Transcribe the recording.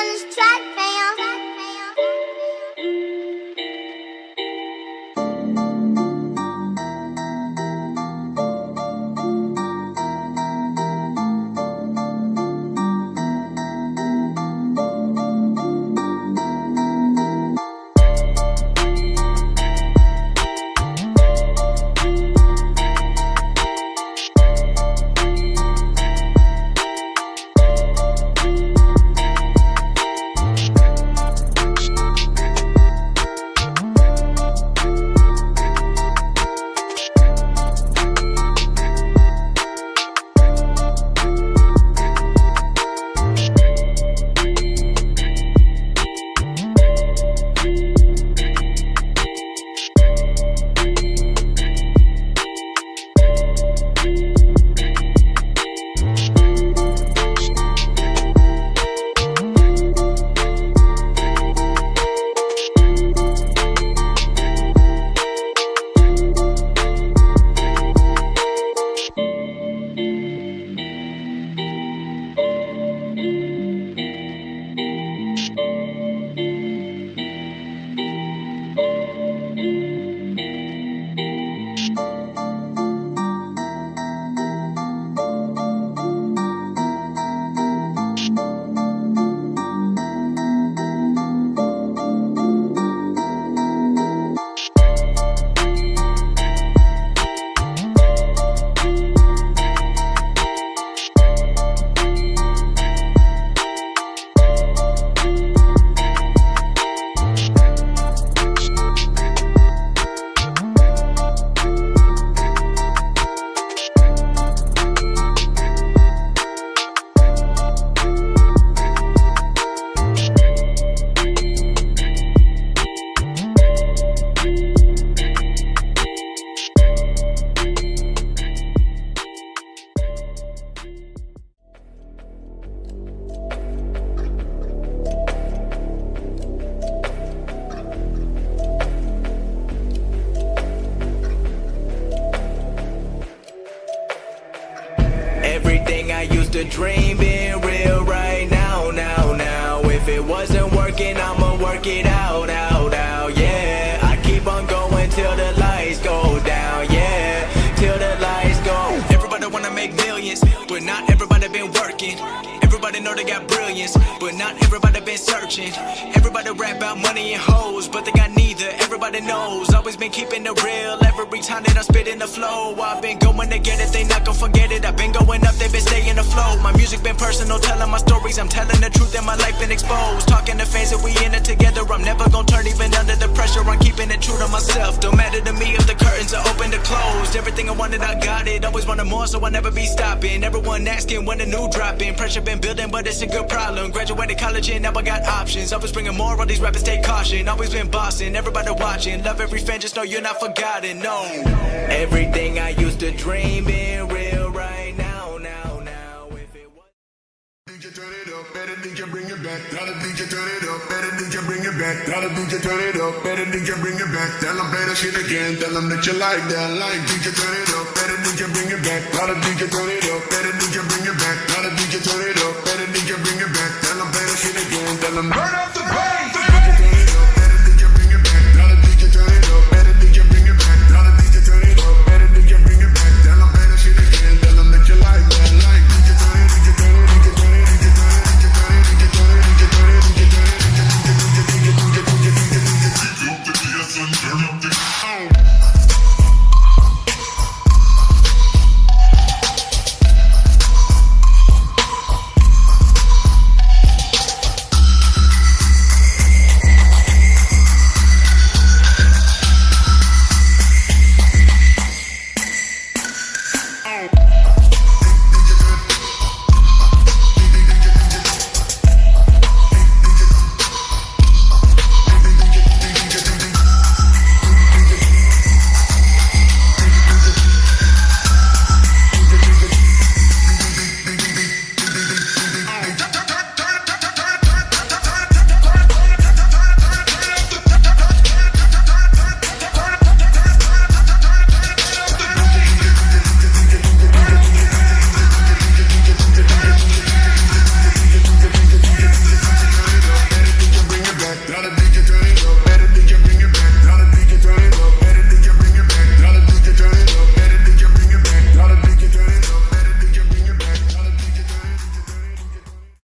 on this track, fam. Everything I used to dream being real right now, now. If it wasn't working, I'ma work it out, yeah. I keep on going till the lights go down, yeah. Till the lights go. Everybody wanna make millions, but not everybody been working. Everybody know they got brilliance, but not everybody been searching. Everybody rap about money and hoes, but they got neither. Everybody knows, always been keeping it real. Every time that I'm spitting the flow, I've been going to get it, they not gon' forget it. I've been going up, they been staying afloat. My music been personal, telling my stories. I'm telling the truth and my life been exposed. Talking to fans that we in it together. I'm never gon' turn even under the pressure. I'm keeping it true to myself. Don't matter to me if the curtains are open or closed. Everything I wanted, I got it. Always wanted more, so I'll never be stopping. Everyone asking when the new dropping. Pressure been building, but it's a good problem. Graduated college and now I got options. Always bringing more, all these rappers take caution. Always been bossing, everybody watching. Love every fan, just know you're not forgotten, no. Everything I used to dream being real right now. If it was DJ turn it up, better DJ bring it back. Tell the DJ turn it up, better DJ bring it back. Tell the DJ turn it up, better DJ bring it back. Tell them play that shit again, tell them that you like that. Like DJ turn it up, better DJ bring it back. Tell the DJ turn it up, better DJ bring it back. Tell the DJ turn it up, better DJ bring it back. Tell them play that shit again, tell them.